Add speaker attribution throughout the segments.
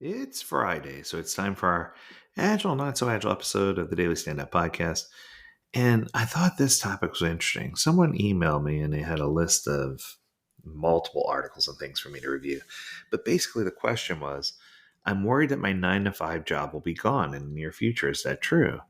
Speaker 1: It's Friday, so it's time for our Agile, Not So Agile episode of the Daily Stand Up Podcast. And I thought this topic was interesting. Someone emailed me and they had a list of multiple articles and things for me to review. But basically, the question was I'm worried that my 9 to 5 job will be gone in the near future. Is that true?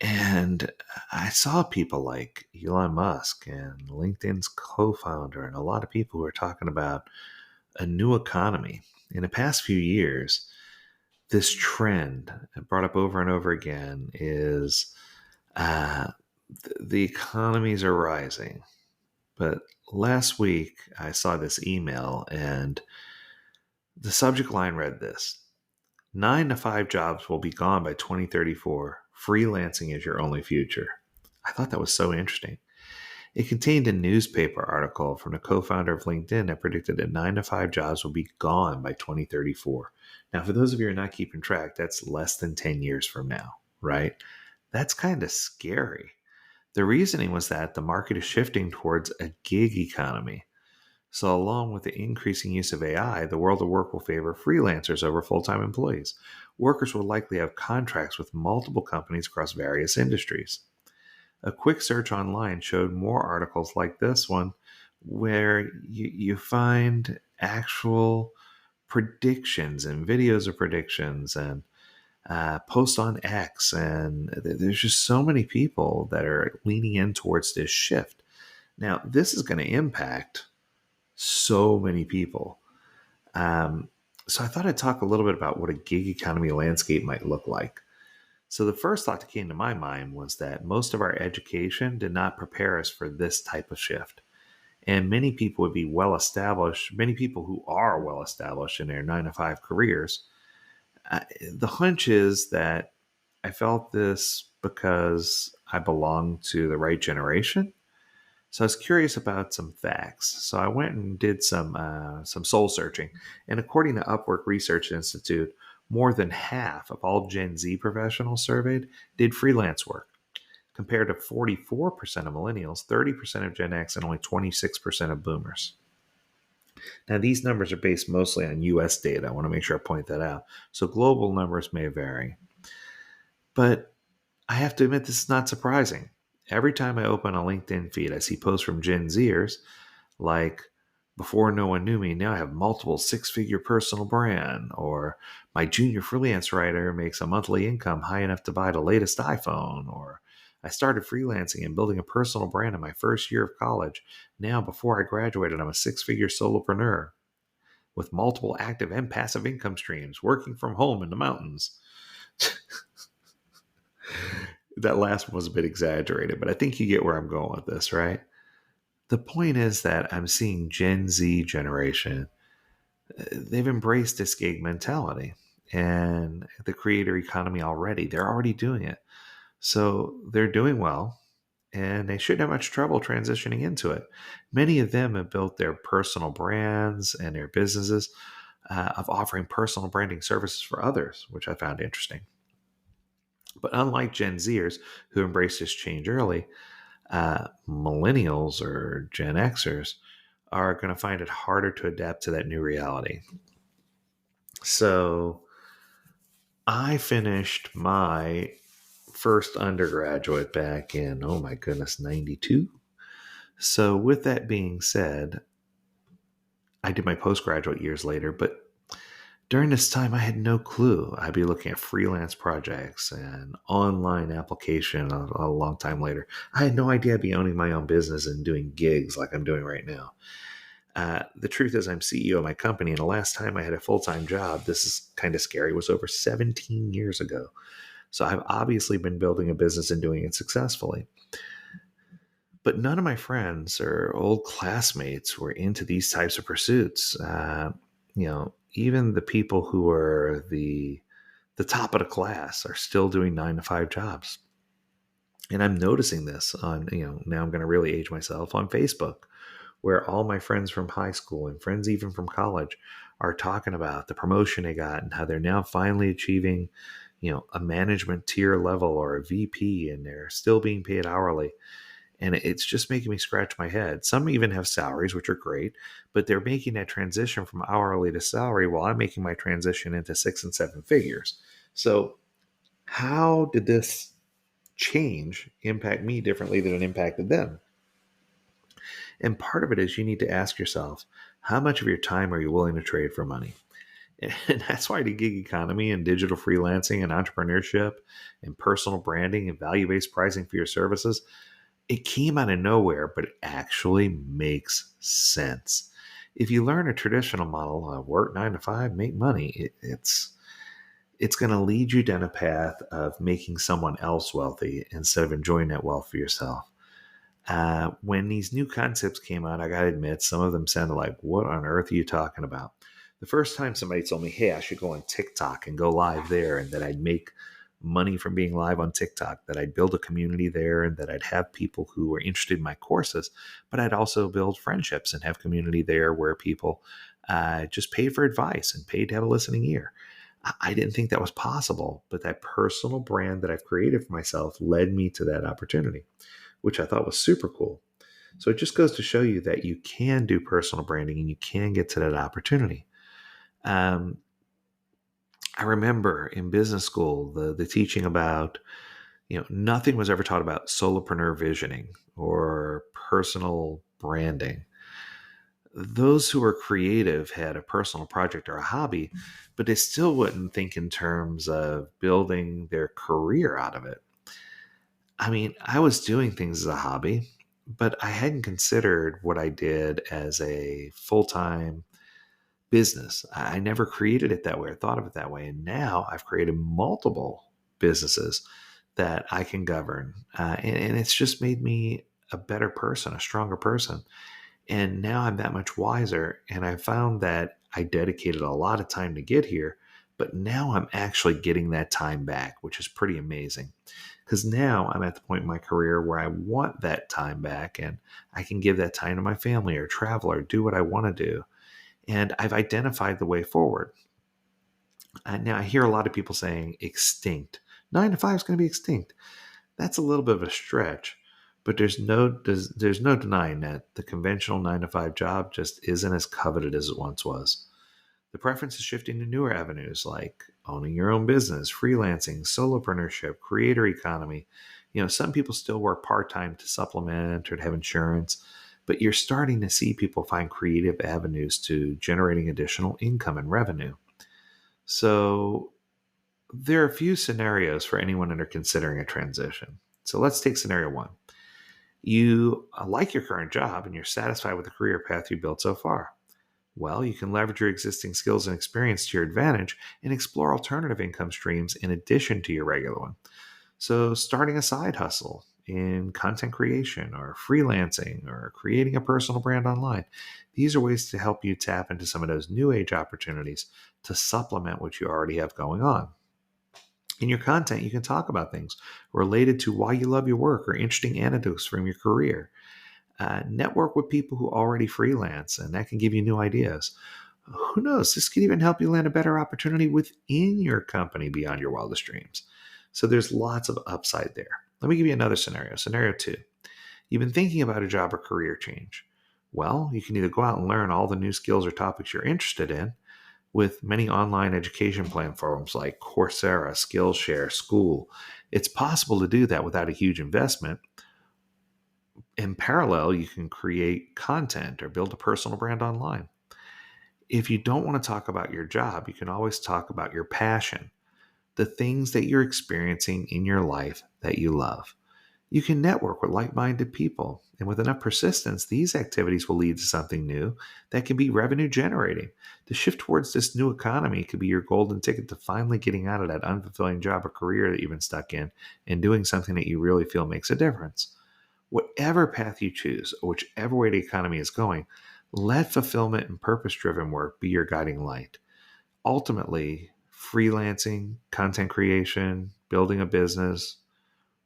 Speaker 1: And I saw people like Elon Musk and LinkedIn's co founder, and a lot of people who are talking about a new economy. In the past few years, this trend brought up over and over again is uh, the economies are rising. But last week I saw this email and the subject line read this: 9 to 5 jobs will be gone by 2034. Freelancing is your only future. I thought that was so interesting. It contained a newspaper article from the co-founder of LinkedIn that predicted that 9 to 5 jobs will be gone by 2034. Now, for those of you who are not keeping track, that's less than 10 years from now, right? That's kind of scary. The reasoning was that the market is shifting towards a gig economy. So, along with the increasing use of AI, the world of work will favor freelancers over full-time employees. Workers will likely have contracts with multiple companies across various industries. A quick search online showed more articles like this one where you find actual predictions and videos of predictions and posts on X. And there's just so many people that are leaning in towards this shift. Now, this is going to impact so many people. So I thought I'd talk a little bit about what a gig economy landscape might look like. So the first thought that came to my mind was that most of our education did not prepare us for this type of shift. And many people would be well established, many people who are well established in their 9 to 5 careers. The hunch is that I felt this because I belong to the right generation. So I was curious about some facts. So I went and did some soul searching. And according to Upwork Research Institute, more than half of all Gen Z professionals surveyed did freelance work, compared to 44% of millennials, 30% of Gen X, and only 26% of boomers. Now, these numbers are based mostly on US data. I want to make sure I point that out. So global numbers may vary. But I have to admit, this is not surprising. Every time I open a LinkedIn feed, I see posts from Gen Zers like, before no one knew me, now I have multiple six-figure personal brand, or my junior freelance writer makes a monthly income high enough to buy the latest iPhone, or I started freelancing and building a personal brand in my first year of college. Now, before I graduated, I'm a six-figure solopreneur with multiple active and passive income streams, working from home in the mountains. That last one was a bit exaggerated, but I think you get where I'm going with this, right? The point is that I'm seeing Gen Z generation, they've embraced this gig mentality and the creator economy already. They're already doing it. So they're doing well and they shouldn't have much trouble transitioning into it. Many of them have built their personal brands and their businesses of offering personal branding services for others, which I found interesting. But unlike Gen Zers who embraced this change early, millennials or Gen Xers are going to find it harder to adapt to that new reality. So I finished my first undergraduate back in, oh my goodness, 92. So with that being said, I did my postgraduate years later, but during this time, I had no clue. I'd be looking at freelance projects and online application a long time later. I had no idea I'd be owning my own business and doing gigs like I'm doing right now. The truth is, I'm CEO of my company, and the last time I had a full-time job, this is kind of scary, was over 17 years ago. So I've obviously been building a business and doing it successfully. But none of my friends or old classmates were into these types of pursuits. Even the people who are the top of the class are still doing 9 to 5 jobs. And I'm noticing this on, now I'm going to really age myself on Facebook, where all my friends from high school and friends even from college are talking about the promotion they got and how they're now finally achieving, a management tier level or a VP, and they're still being paid hourly. And it's just making me scratch my head. Some even have salaries, which are great, but they're making that transition from hourly to salary while I'm making my transition into 6 and 7 figures. So, how did this change impact me differently than it impacted them? And part of it is you need to ask yourself, how much of your time are you willing to trade for money? And that's why the gig economy and digital freelancing and entrepreneurship and personal branding and value based pricing for your services, it came out of nowhere, but it actually makes sense. If you learn a traditional model of work 9 to 5, make money, it's going to lead you down a path of making someone else wealthy instead of enjoying that wealth for yourself. When these new concepts came out, I got to admit, some of them sounded like, what on earth are you talking about? The first time somebody told me, hey, I should go on TikTok and go live there, and that I'd make money from being live on TikTok, that I'd build a community there, and that I'd have people who were interested in my courses, but I'd also build friendships and have community there where people just paid for advice and paid to have a listening ear. I didn't think that was possible, but that personal brand that I've created for myself led me to that opportunity, which I thought was super cool. So it just goes to show you that you can do personal branding and you can get to that opportunity. Um, I remember in business school the teaching about, nothing was ever taught about solopreneur visioning or personal branding. Those who were creative had a personal project or a hobby, but they still wouldn't think in terms of building their career out of it. I mean, I was doing things as a hobby, but I hadn't considered what I did as a full time business. I never created it that way or thought of it that way. And now I've created multiple businesses that I can govern. And it's just made me a better person, a stronger person. And now I'm that much wiser. And I found that I dedicated a lot of time to get here, but now I'm actually getting that time back, which is pretty amazing. Because now I'm at the point in my career where I want that time back and I can give that time to my family or travel or do what I want to do. And I've identified the way forward. Now I hear a lot of people saying extinct. 9 to 5 is going to be extinct. That's a little bit of a stretch, but there's no denying that the conventional 9 to 5 job just isn't as coveted as it once was. The preference is shifting to newer avenues like owning your own business, freelancing, solopreneurship, creator economy. Some people still work part-time to supplement or to have insurance, but you're starting to see people find creative avenues to generating additional income and revenue. So there are a few scenarios for anyone that are considering a transition. So let's take scenario one. You like your current job and you're satisfied with the career path you built so far. Well, you can leverage your existing skills and experience to your advantage and explore alternative income streams in addition to your regular one. So, starting a side hustle in content creation or freelancing or creating a personal brand online, these are ways to help you tap into some of those new age opportunities to supplement what you already have going on. In your content, you can talk about things related to why you love your work or interesting anecdotes from your career. Network with people who already freelance, and that can give you new ideas. Who knows? This could even help you land a better opportunity within your company beyond your wildest dreams. So there's lots of upside there. Let me give you another scenario. Scenario two. You've been thinking about a job or career change. Well, you can either go out and learn all the new skills or topics you're interested in with many online education platforms like Coursera, Skillshare, School. It's possible to do that without a huge investment. In parallel, you can create content or build a personal brand online. If you don't want to talk about your job, you can always talk about your passion, the things that you're experiencing in your life that you love. You can network with like minded people, and with enough persistence, these activities will lead to something new that can be revenue generating. The shift towards this new economy could be your golden ticket to finally getting out of that unfulfilling job or career that you've been stuck in and doing something that you really feel makes a difference. Whatever path you choose, or whichever way the economy is going, let fulfillment and purpose driven work be your guiding light. Ultimately, freelancing, content creation, building a business,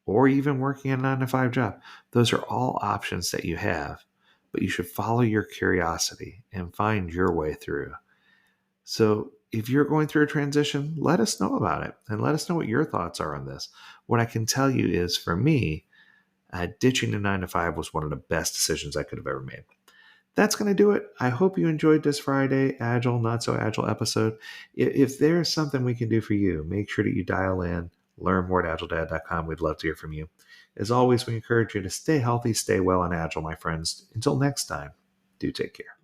Speaker 1: or even working a 9 to 5 job, those are all options that you have, but you should follow your curiosity and find your way through. So, if you're going through a transition, let us know about it and let us know what your thoughts are on this. What I can tell you is for me, Ditching the 9 to 5 was one of the best decisions I could have ever made. That's going to do it. I hope you enjoyed this Friday Agile, Not So Agile episode. If there's something we can do for you, make sure that you dial in, learn more at agiledad.com. We'd love to hear from you. As always, we encourage you to stay healthy, stay well, and agile, my friends. Until next time, do take care.